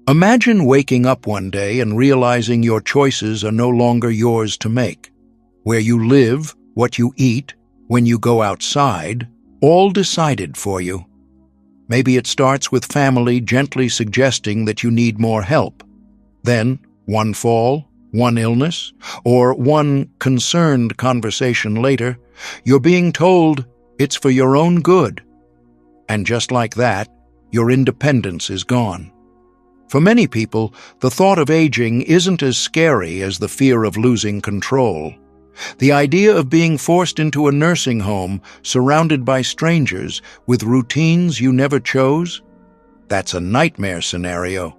Imagine waking up one day and realizing your choices are no longer yours to make. Where you live, what you eat, when you go outside, all decided for you. Maybe it starts with family gently suggesting that you need more help. Then, one fall, one illness, or one concerned conversation later, you're being told it's for your own good. And just like that, your independence is gone. For many people, the thought of aging isn't as scary as the fear of losing control. The idea of being forced into a nursing home, surrounded by strangers, with routines you never chose? That's a nightmare scenario.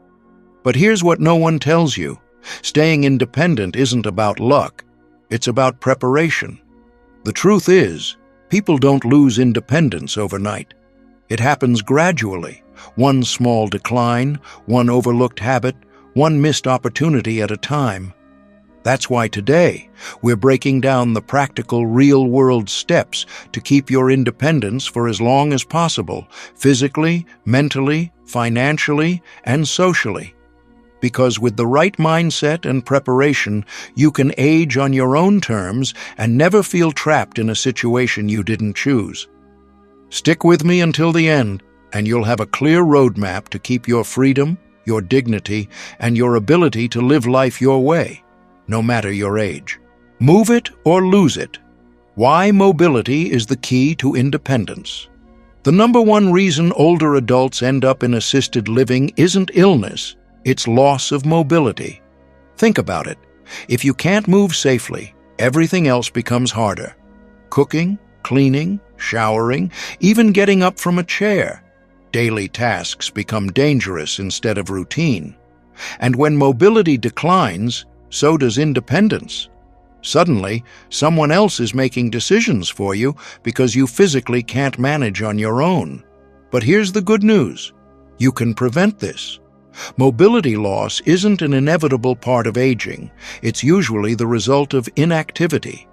But here's what no one tells you. Staying independent isn't about luck. It's about preparation. The truth is, people don't lose independence overnight. It happens gradually. One small decline, one overlooked habit, one missed opportunity at a time. That's why today, we're breaking down the practical, real-world steps to keep your independence for as long as possible, physically, mentally, financially, and socially. Because with the right mindset and preparation, you can age on your own terms and never feel trapped in a situation you didn't choose. Stick with me until the end, and you'll have a clear roadmap to keep your freedom, your dignity, and your ability to live life your way, no matter your age. Move it or lose it. Why mobility is the key to independence. The number one reason older adults end up in assisted living isn't illness, it's loss of mobility. Think about it. If you can't move safely, everything else becomes harder. Cooking, cleaning, showering, even getting up from a chair. Daily tasks become dangerous instead of routine. And when mobility declines, so does independence. Suddenly, someone else is making decisions for you because you physically can't manage on your own. But here's the good news. You can prevent this. Mobility loss isn't an inevitable part of aging. It's usually the result of inactivity.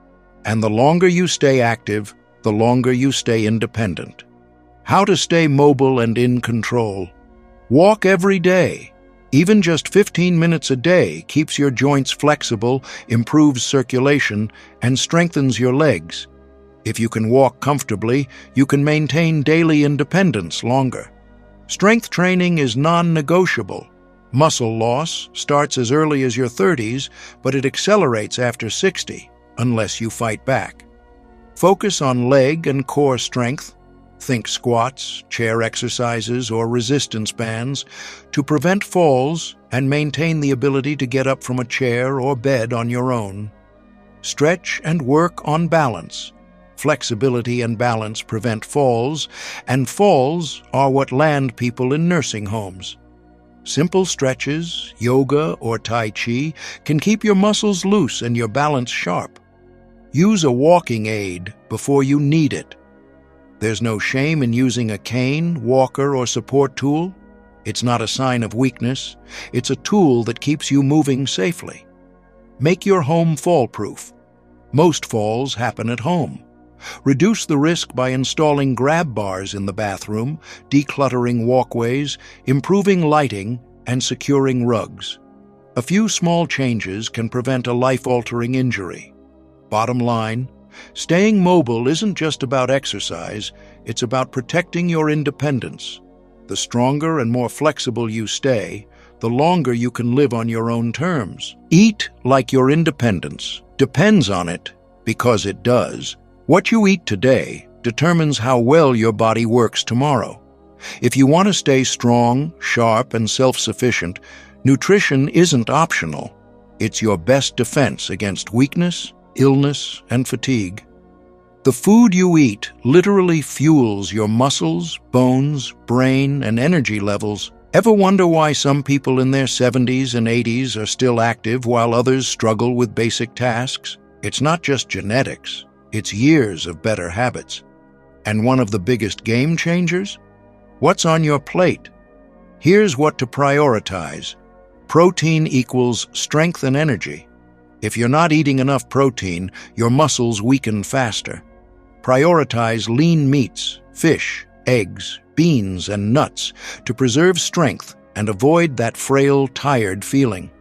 And the longer you stay active, the longer you stay independent. How to stay mobile and in control. Walk every day. Even just 15 minutes a day keeps your joints flexible, improves circulation, and strengthens your legs. If you can walk comfortably, you can maintain daily independence longer. Strength training is non-negotiable. Muscle loss starts as early as your 30s, but it accelerates after 60, unless you fight back. Focus on leg and core strength. Think squats, chair exercises, or resistance bands to prevent falls and maintain the ability to get up from a chair or bed on your own. Stretch and work on balance. Flexibility and balance prevent falls, and falls are what land people in nursing homes. Simple stretches, yoga, or Tai Chi can keep your muscles loose and your balance sharp. Use a walking aid before you need it. There's no shame in using a cane, walker, or support tool. It's not a sign of weakness. It's a tool that keeps you moving safely. Make your home fall-proof. Most falls happen at home. Reduce the risk by installing grab bars in the bathroom, decluttering walkways, improving lighting, and securing rugs. A few small changes can prevent a life-altering injury. Bottom line, staying mobile isn't just about exercise, it's about protecting your independence. The stronger and more flexible you stay, the longer you can live on your own terms. Eat like your independence depends on it, because it does. What you eat today determines how well your body works tomorrow. If you want to stay strong, sharp, and self-sufficient, nutrition isn't optional. It's your best defense against weakness, illness, and fatigue. The food you eat literally fuels your muscles, bones, brain, and energy levels. Ever wonder why some people in their 70s and 80s are still active while others struggle with basic tasks? It's not just genetics. It's years of better habits. And one of the biggest game changers? What's on your plate? Here's what to prioritize. Protein equals strength and energy. If you're not eating enough protein, your muscles weaken faster. Prioritize lean meats, fish, eggs, beans, and nuts to preserve strength and avoid that frail, tired feeling.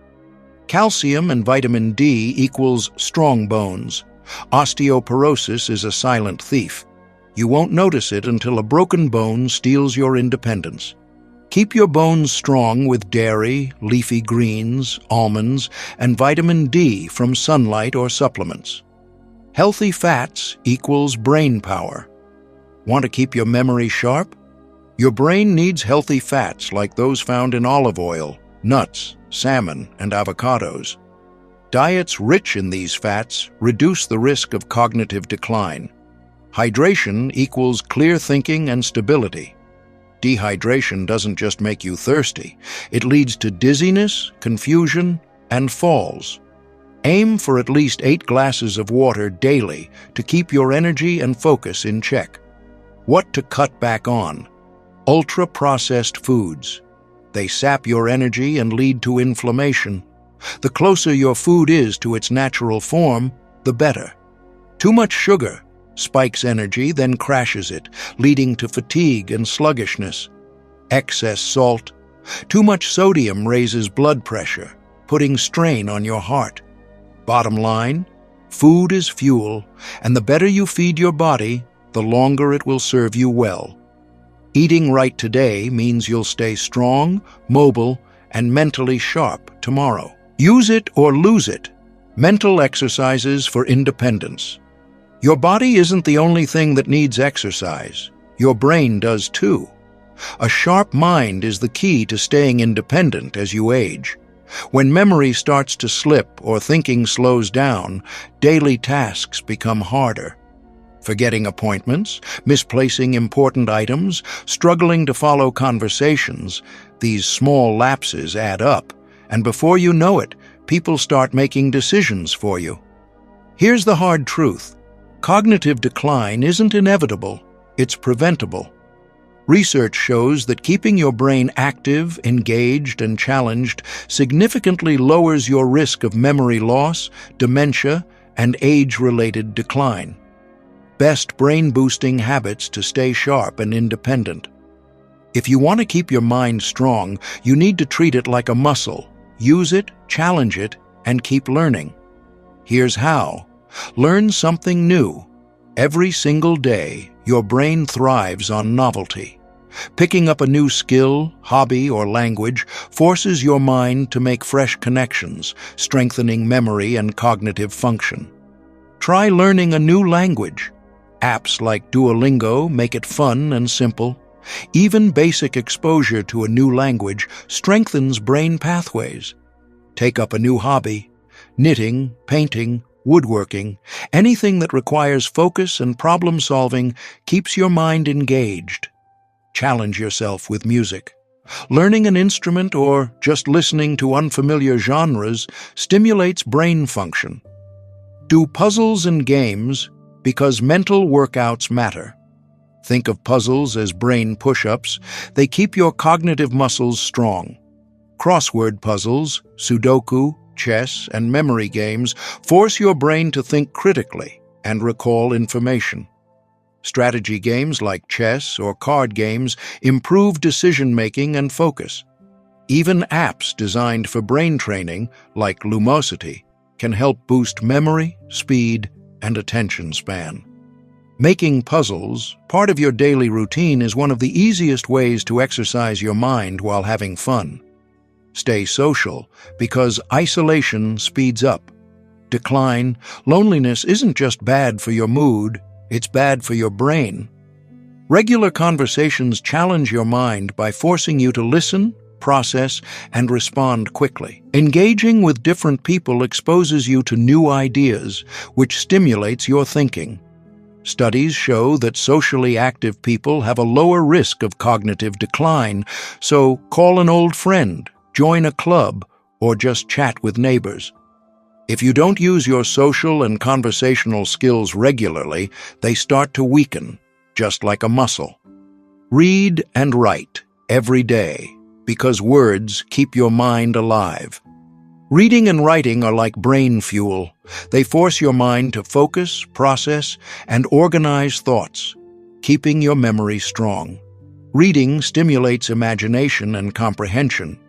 Calcium and vitamin D equals strong bones. Osteoporosis is a silent thief. You won't notice it until a broken bone steals your independence. Keep your bones strong with dairy, leafy greens, almonds, and vitamin D from sunlight or supplements. Healthy fats equals brain power. Want to keep your memory sharp? Your brain needs healthy fats like those found in olive oil, nuts, salmon, and avocados. Diets rich in these fats reduce the risk of cognitive decline. Hydration equals clear thinking and stability. Dehydration doesn't just make you thirsty, it leads to dizziness, confusion, and falls. Aim for at least 8 glasses of water daily to keep your energy and focus in check. What to cut back on? Ultra-processed foods. They sap your energy and lead to inflammation. The closer your food is to its natural form, the better. Too much sugar spikes energy, then crashes it, leading to fatigue and sluggishness. Excess salt. Too much sodium raises blood pressure, putting strain on your heart. Bottom line, food is fuel, and the better you feed your body, the longer it will serve you well. Eating right today means you'll stay strong, mobile, and mentally sharp tomorrow. Use it or lose it. Mental exercises for independence. Your body isn't the only thing that needs exercise. Your brain does too. A sharp mind is the key to staying independent as you age. When memory starts to slip or thinking slows down, daily tasks become harder. Forgetting appointments, misplacing important items, struggling to follow conversations, these small lapses add up, and before you know it, people start making decisions for you. Here's the hard truth. Cognitive decline isn't inevitable, it's preventable. Research shows that keeping your brain active, engaged, and challenged significantly lowers your risk of memory loss, dementia, and age-related decline. Best brain-boosting habits to stay sharp and independent. If you want to keep your mind strong, you need to treat it like a muscle. Use it, challenge it, and keep learning. Here's how. Learn something new. Every single day, your brain thrives on novelty. Picking up a new skill, hobby, or language forces your mind to make fresh connections, strengthening memory and cognitive function. Try learning a new language. Apps like Duolingo make it fun and simple. Even basic exposure to a new language strengthens brain pathways. Take up a new hobby. Knitting, painting, woodworking, anything that requires focus and problem-solving keeps your mind engaged. Challenge yourself with music. Learning an instrument or just listening to unfamiliar genres stimulates brain function. Do puzzles and games because mental workouts matter. Think of puzzles as brain push-ups. They keep your cognitive muscles strong. Crossword puzzles, Sudoku, chess, and memory games force your brain to think critically and recall information. Strategy games like chess or card games improve decision-making and focus. Even apps designed for brain training, like Lumosity, can help boost memory, speed, and attention span. Making puzzles part of your daily routine is one of the easiest ways to exercise your mind while having fun. Stay social, because isolation speeds up. Decline, loneliness isn't just bad for your mood, it's bad for your brain. Regular conversations challenge your mind by forcing you to listen, process, and respond quickly. Engaging with different people exposes you to new ideas, which stimulates your thinking. Studies show that socially active people have a lower risk of cognitive decline, so call an old friend, join a club, or just chat with neighbors. If you don't use your social and conversational skills regularly, they start to weaken, just like a muscle. Read and write every day, because words keep your mind alive. Reading and writing are like brain fuel. They force your mind to focus, process, and organize thoughts, keeping your memory strong. Reading stimulates imagination and comprehension.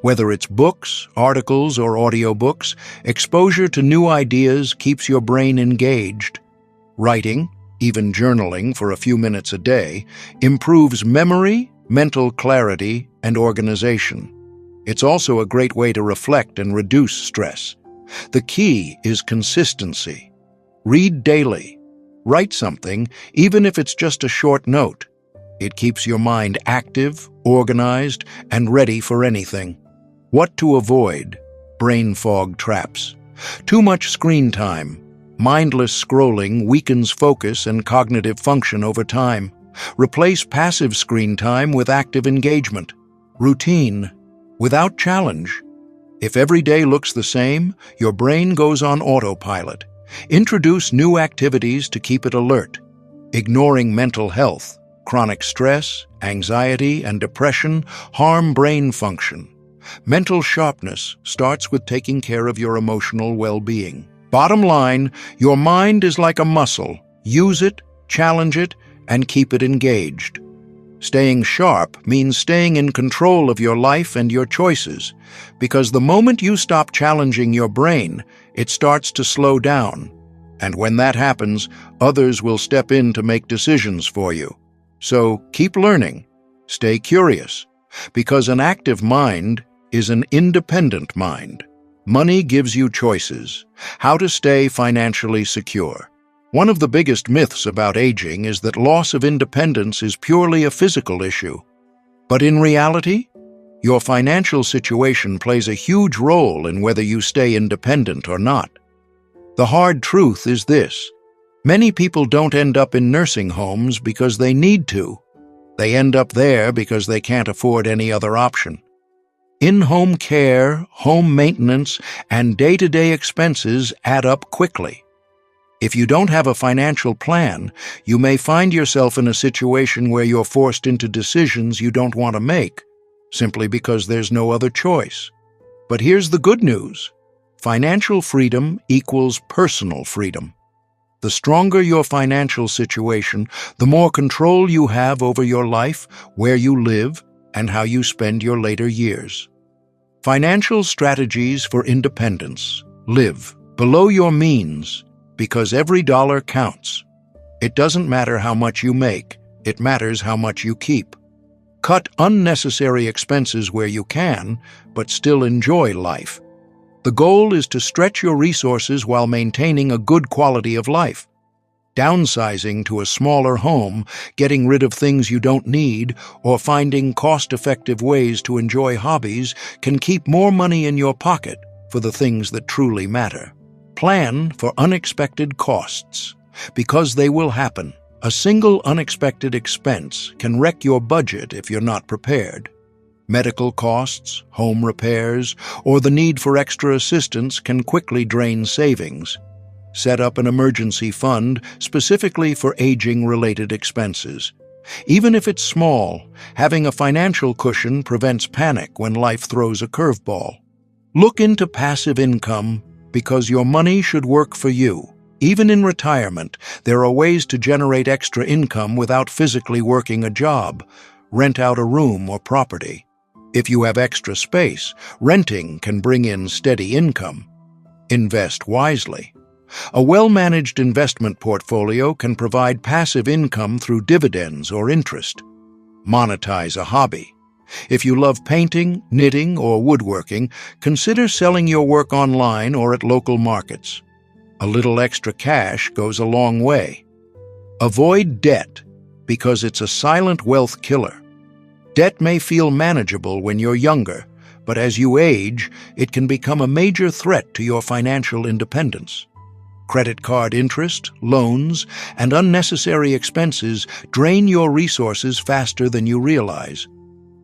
Whether it's books, articles, or audiobooks, exposure to new ideas keeps your brain engaged. Writing, even journaling for a few minutes a day, improves memory, mental clarity, and organization. It's also a great way to reflect and reduce stress. The key is consistency. Read daily. Write something, even if it's just a short note. It keeps your mind active, organized, and ready for anything. What to avoid? Brain fog traps. Too much screen time. Mindless scrolling weakens focus and cognitive function over time. Replace passive screen time with active engagement. Routine, without challenge. If every day looks the same, your brain goes on autopilot. Introduce new activities to keep it alert. Ignoring mental health, chronic stress, anxiety, and depression harm brain function. Mental sharpness starts with taking care of your emotional well-being. Bottom line, your mind is like a muscle. Use it, challenge it, and keep it engaged. Staying sharp means staying in control of your life and your choices, because the moment you stop challenging your brain, it starts to slow down. And when that happens, others will step in to make decisions for you. So keep learning. Stay curious, because an active mind is an independent mind. Money gives you choices. How to stay financially secure. One of the biggest myths about aging is that loss of independence is purely a physical issue. But in reality, your financial situation plays a huge role in whether you stay independent or not. The hard truth is this: many people don't end up in nursing homes because they need to. They end up there because they can't afford any other option. In-home care, home maintenance, and day-to-day expenses add up quickly. If you don't have a financial plan, you may find yourself in a situation where you're forced into decisions you don't want to make, simply because there's no other choice. But here's the good news. Financial freedom equals personal freedom. The stronger your financial situation, the more control you have over your life, where you live, and how you spend your later years. Financial strategies for independence. Live below your means, because every dollar counts. It doesn't matter how much you make, it matters how much you keep. Cut unnecessary expenses where you can, but still enjoy life. The goal is to stretch your resources while maintaining a good quality of life. Downsizing to a smaller home, getting rid of things you don't need, or finding cost-effective ways to enjoy hobbies can keep more money in your pocket for the things that truly matter. Plan for unexpected costs, because they will happen. A single unexpected expense can wreck your budget if you're not prepared. Medical costs, home repairs, or the need for extra assistance can quickly drain savings. Set up an emergency fund specifically for aging-related expenses. Even if it's small, having a financial cushion prevents panic when life throws a curveball. Look into passive income, because your money should work for you. Even in retirement, there are ways to generate extra income without physically working a job. Rent out a room or property. If you have extra space, renting can bring in steady income. Invest wisely. A well-managed investment portfolio can provide passive income through dividends or interest. Monetize a hobby. If you love painting, knitting, or woodworking, consider selling your work online or at local markets. A little extra cash goes a long way. Avoid debt, because it's a silent wealth killer. Debt may feel manageable when you're younger, but as you age, it can become a major threat to your financial independence. Credit card interest, loans, and unnecessary expenses drain your resources faster than you realize.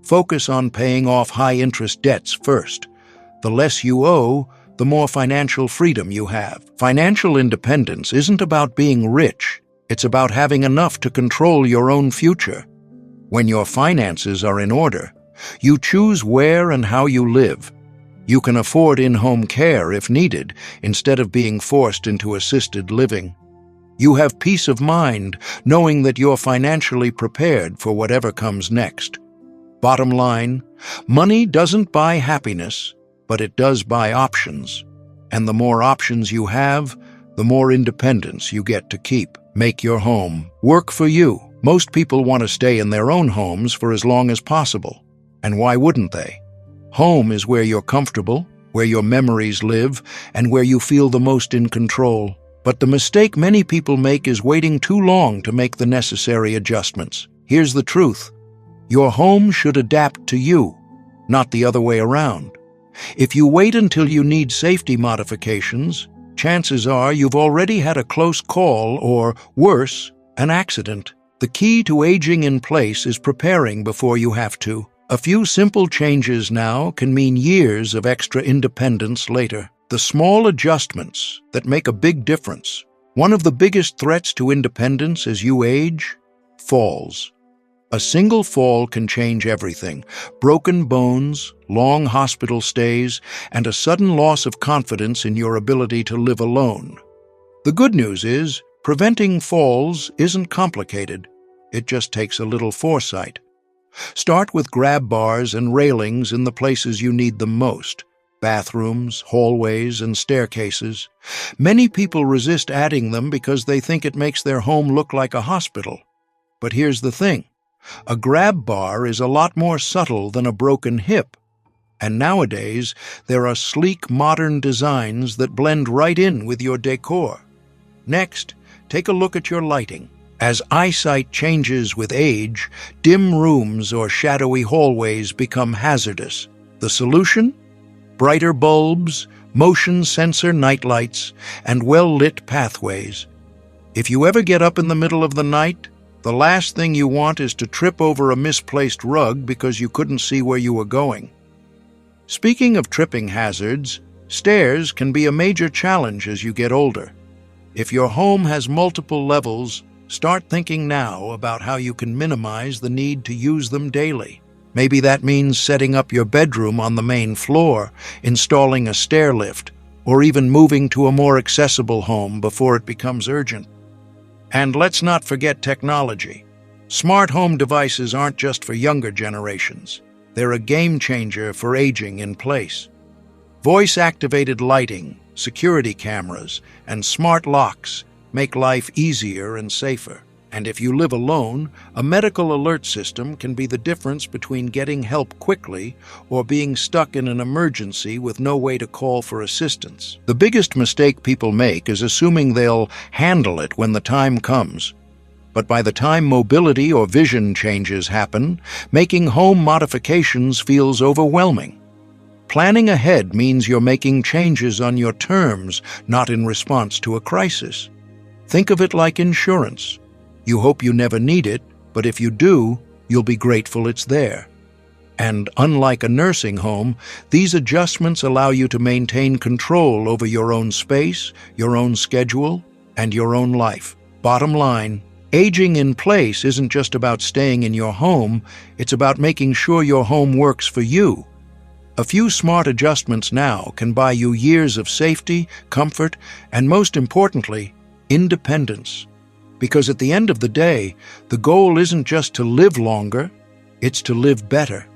Focus on paying off high-interest debts first. The less you owe, the more financial freedom you have. Financial independence isn't about being rich. It's about having enough to control your own future. When your finances are in order, you choose where and how you live. You can afford in-home care if needed, instead of being forced into assisted living. You have peace of mind knowing that you're financially prepared for whatever comes next. Bottom line, money doesn't buy happiness, but it does buy options. And the more options you have, the more independence you get to keep. Make your home work for you. Most people want to stay in their own homes for as long as possible. And why wouldn't they? Home is where you're comfortable, where your memories live, and where you feel the most in control. But the mistake many people make is waiting too long to make the necessary adjustments. Here's the truth. Your home should adapt to you, not the other way around. If you wait until you need safety modifications, chances are you've already had a close call or, worse, an accident. The key to aging in place is preparing before you have to. A few simple changes now can mean years of extra independence later. The small adjustments that make a big difference. One of the biggest threats to independence as you age? Falls. A single fall can change everything. Broken bones, long hospital stays, and a sudden loss of confidence in your ability to live alone. The good news is, preventing falls isn't complicated. It just takes a little foresight. Start with grab bars and railings in the places you need them most. Bathrooms, hallways, and staircases. Many people resist adding them because they think it makes their home look like a hospital. But here's the thing. A grab bar is a lot more subtle than a broken hip. And nowadays, there are sleek modern designs that blend right in with your decor. Next, take a look at your lighting. As eyesight changes with age, dim rooms or shadowy hallways become hazardous. The solution? Brighter bulbs, motion sensor nightlights, and well-lit pathways. If you ever get up in the middle of the night, the last thing you want is to trip over a misplaced rug because you couldn't see where you were going. Speaking of tripping hazards, stairs can be a major challenge as you get older. If your home has multiple levels, start thinking now about how you can minimize the need to use them daily. Maybe that means setting up your bedroom on the main floor, installing a stair lift, or even moving to a more accessible home before it becomes urgent. And let's not forget technology. Smart home devices aren't just for younger generations. They're a game changer for aging in place. Voice-activated lighting, security cameras, and smart locks make life easier and safer. And if you live alone, a medical alert system can be the difference between getting help quickly or being stuck in an emergency with no way to call for assistance. The biggest mistake people make is assuming they'll handle it when the time comes. But by the time mobility or vision changes happen, making home modifications feels overwhelming. Planning ahead means you're making changes on your terms, not in response to a crisis. Think of it like insurance. You hope you never need it, but if you do, you'll be grateful it's there. And unlike a nursing home, these adjustments allow you to maintain control over your own space, your own schedule, and your own life. Bottom line, aging in place isn't just about staying in your home, it's about making sure your home works for you. A few smart adjustments now can buy you years of safety, comfort, and most importantly, independence. Because at the end of the day, the goal isn't just to live longer, it's to live better.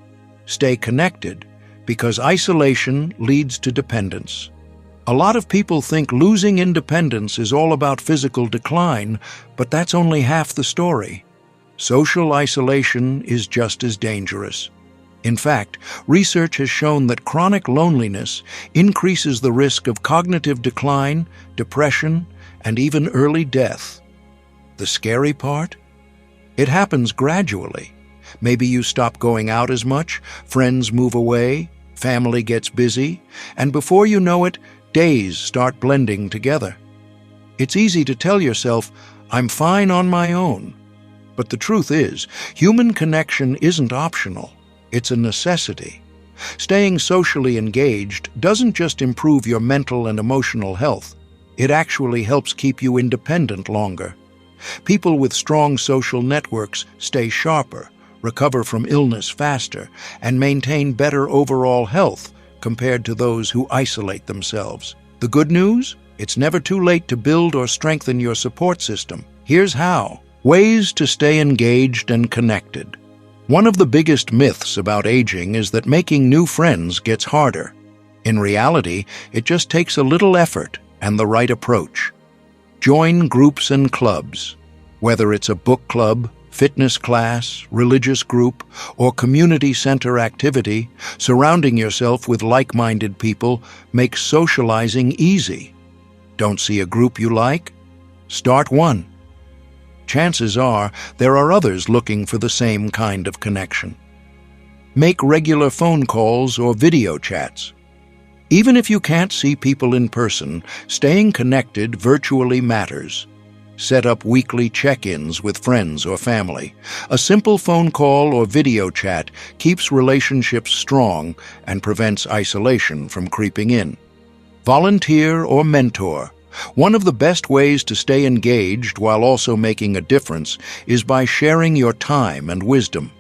Stay connected, because isolation leads to dependence. A lot of people think losing independence is all about physical decline, but that's only half the story. Social isolation is just as dangerous. In fact, research has shown that chronic loneliness increases the risk of cognitive decline, depression, and even early death. The scary part? It happens gradually. Maybe you stop going out as much, friends move away, family gets busy, and before you know it, days start blending together. It's easy to tell yourself, I'm fine on my own. But the truth is, human connection isn't optional. It's a necessity. Staying socially engaged doesn't just improve your mental and emotional health. It actually helps keep you independent longer. People with strong social networks stay sharper, recover from illness faster, and maintain better overall health compared to those who isolate themselves. The good news? It's never too late to build or strengthen your support system. Here's how. Ways to stay engaged and connected. One of the biggest myths about aging is that making new friends gets harder. In reality, it just takes a little effort and the right approach. Join groups and clubs. Whether it's a book club, fitness class, religious group, or community center activity, surrounding yourself with like-minded people makes socializing easy. Don't see a group you like? Start one. Chances are there are others looking for the same kind of connection. Make regular phone calls or video chats. Even if you can't see people in person, staying connected virtually matters. Set up weekly check-ins with friends or family. A simple phone call or video chat keeps relationships strong and prevents isolation from creeping in. Volunteer or mentor. One of the best ways to stay engaged while also making a difference is by sharing your time and wisdom.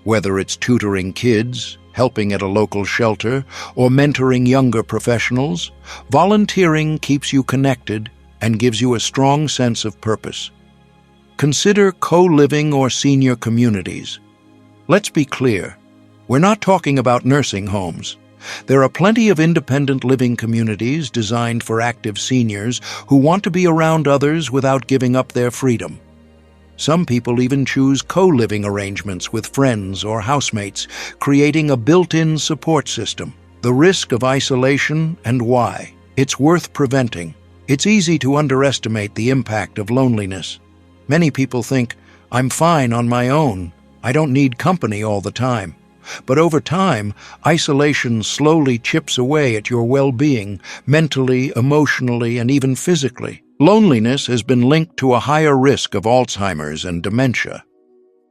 Whether it's tutoring kids, helping at a local shelter, or mentoring younger professionals, volunteering keeps you connected and gives you a strong sense of purpose. Consider co-living or senior communities. Let's be clear, we're not talking about nursing homes. There are plenty of independent living communities designed for active seniors who want to be around others without giving up their freedom. Some people even choose co-living arrangements with friends or housemates, creating a built-in support system. The risk of isolation and why. It's worth preventing. It's easy to underestimate the impact of loneliness. Many people think, I'm fine on my own. I don't need company all the time. But over time, isolation slowly chips away at your well-being, mentally, emotionally, and even physically. Loneliness has been linked to a higher risk of Alzheimer's and dementia.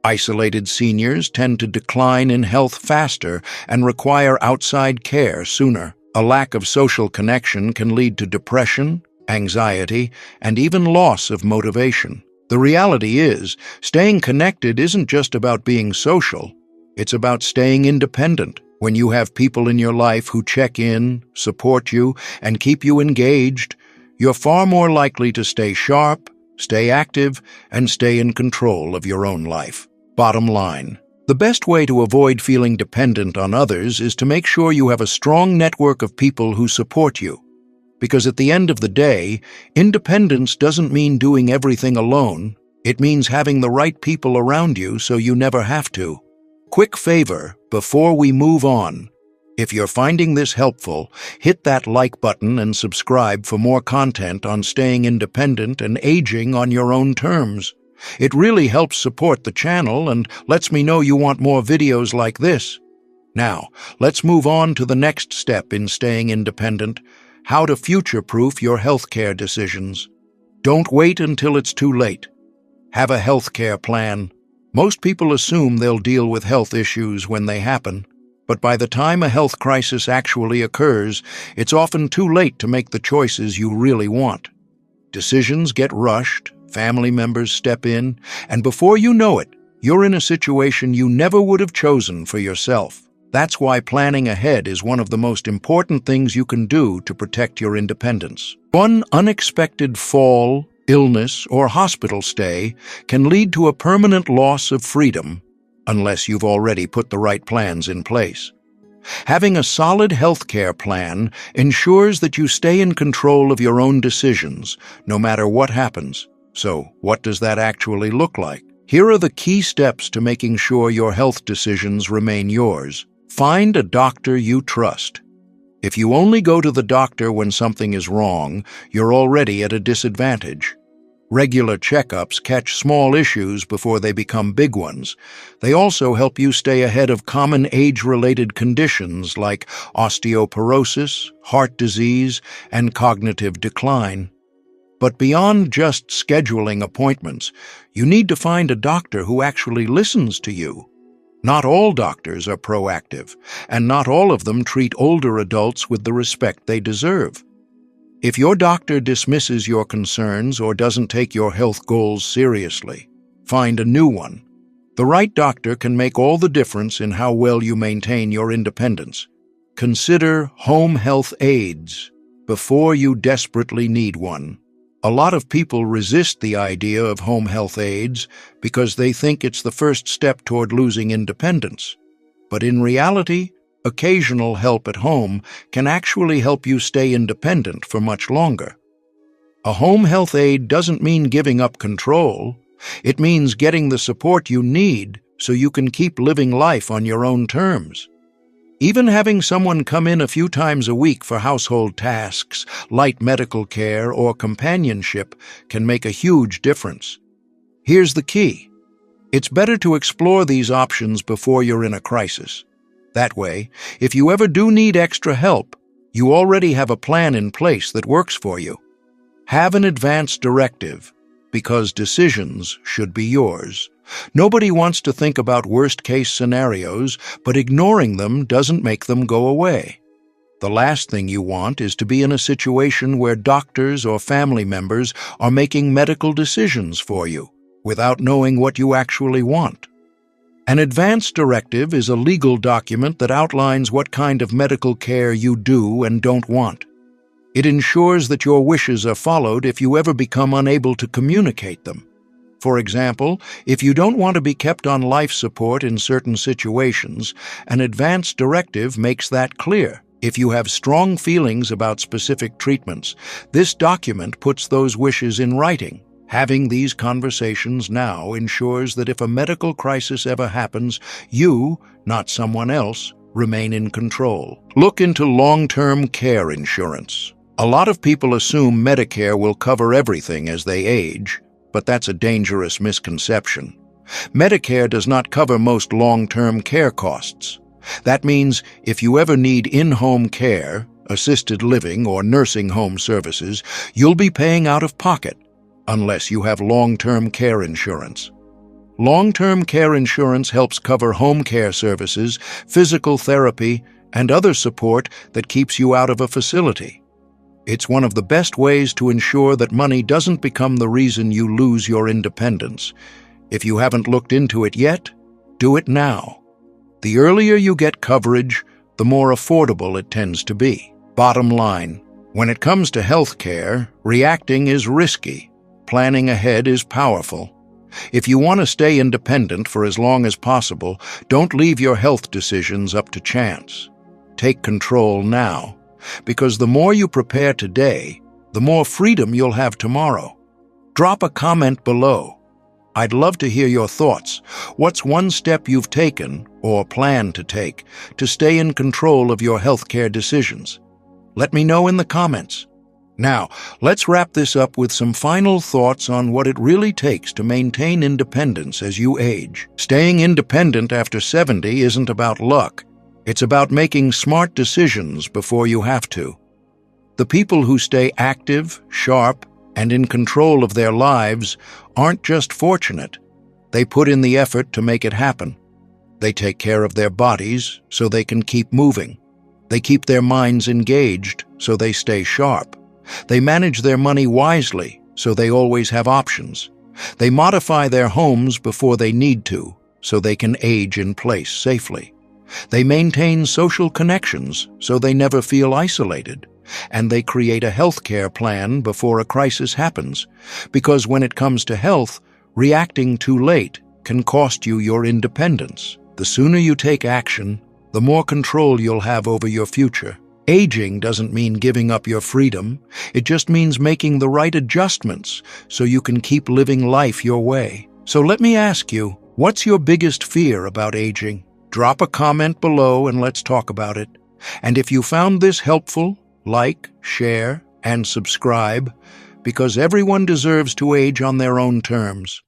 Isolated seniors tend to decline in health faster and require outside care sooner. A lack of social connection can lead to depression, anxiety, and even loss of motivation. The reality is, staying connected isn't just about being social. It's about staying independent. When you have people in your life who check in, support you, and keep you engaged, you're far more likely to stay sharp, stay active, and stay in control of your own life. Bottom line, the best way to avoid feeling dependent on others is to make sure you have a strong network of people who support you. Because at the end of the day, independence doesn't mean doing everything alone. It means having the right people around you so you never have to. Quick favor before we move on. If you're finding this helpful, hit that like button and subscribe for more content on staying independent and aging on your own terms. It really helps support the channel and lets me know you want more videos like this. Now, let's move on to the next step in staying independent: how to future-proof your healthcare decisions. Don't wait until it's too late. Have a healthcare plan. Most people assume they'll deal with health issues when they happen, but by the time a health crisis actually occurs, it's often too late to make the choices you really want. Decisions get rushed, family members step in, and before you know it, you're in a situation you never would have chosen for yourself. That's why planning ahead is one of the most important things you can do to protect your independence. One unexpected fall, illness, or hospital stay can lead to a permanent loss of freedom unless you've already put the right plans in place. Having a solid healthcare plan ensures that you stay in control of your own decisions, no matter what happens. So, what does that actually look like? Here are the key steps to making sure your health decisions remain yours. Find a doctor you trust. If you only go to the doctor when something is wrong, you're already at a disadvantage. Regular checkups catch small issues before they become big ones. They also help you stay ahead of common age-related conditions like osteoporosis, heart disease, and cognitive decline. But beyond just scheduling appointments, you need to find a doctor who actually listens to you. Not all doctors are proactive, and not all of them treat older adults with the respect they deserve. If your doctor dismisses your concerns or doesn't take your health goals seriously, find a new one. The right doctor can make all the difference in how well you maintain your independence. Consider home health aides. before you desperately need one. A lot of people resist the idea of home health aides because they think it's the first step toward losing independence. But in reality, occasional help at home can actually help you stay independent for much longer. A home health aide doesn't mean giving up control. It means getting the support you need so you can keep living life on your own terms. Even having someone come in a few times a week for household tasks, light medical care, or companionship can make a huge difference. Here's the key. It's better to explore these options before you're in a crisis. That way, if you ever do need extra help, you already have a plan in place that works for you. Have an advance directive, because decisions should be yours. Nobody wants to think about worst-case scenarios, but ignoring them doesn't make them go away. The last thing you want is to be in a situation where doctors or family members are making medical decisions for you, without knowing what you actually want. An advance directive is a legal document that outlines what kind of medical care you do and don't want. It ensures that your wishes are followed if you ever become unable to communicate them. For example, if you don't want to be kept on life support in certain situations, an advance directive makes that clear. If you have strong feelings about specific treatments, this document puts those wishes in writing. Having these conversations now ensures that if a medical crisis ever happens, you, not someone else, remain in control. Look into long-term care insurance. A lot of people assume Medicare will cover everything as they age, but that's a dangerous misconception. Medicare does not cover most long-term care costs. That means if you ever need in-home care, assisted living, or nursing home services, you'll be paying out of pocket, unless you have long-term care insurance. Long-term care insurance helps cover home care services, physical therapy, and other support that keeps you out of a facility. It's one of the best ways to ensure that money doesn't become the reason you lose your independence. If you haven't looked into it yet, do it now. The earlier you get coverage, the more affordable it tends to be. Bottom line, when it comes to health care, reacting is risky. Planning ahead is powerful. If you want to stay independent for as long as possible, don't leave your health decisions up to chance. Take control now. Because the more you prepare today, the more freedom you'll have tomorrow. Drop a comment below. I'd love to hear your thoughts. What's one step you've taken, or plan to take, to stay in control of your healthcare decisions? Let me know in the comments. Now, let's wrap this up with some final thoughts on what it really takes to maintain independence as you age. Staying independent after 70 isn't about luck. It's about making smart decisions before you have to. The people who stay active, sharp, and in control of their lives aren't just fortunate. They put in the effort to make it happen. They take care of their bodies so they can keep moving. They keep their minds engaged so they stay sharp. They manage their money wisely so they always have options. They modify their homes before they need to so they can age in place safely. They maintain social connections so they never feel isolated, and they create a healthcare plan before a crisis happens, because when it comes to health, reacting too late can cost you your independence. The sooner you take action, the more control you'll have over your future. Aging doesn't mean giving up your freedom. It just means making the right adjustments so you can keep living life your way. So let me ask you, what's your biggest fear about aging? Drop a comment below and let's talk about it. And if you found this helpful, like, share, and subscribe, because everyone deserves to age on their own terms.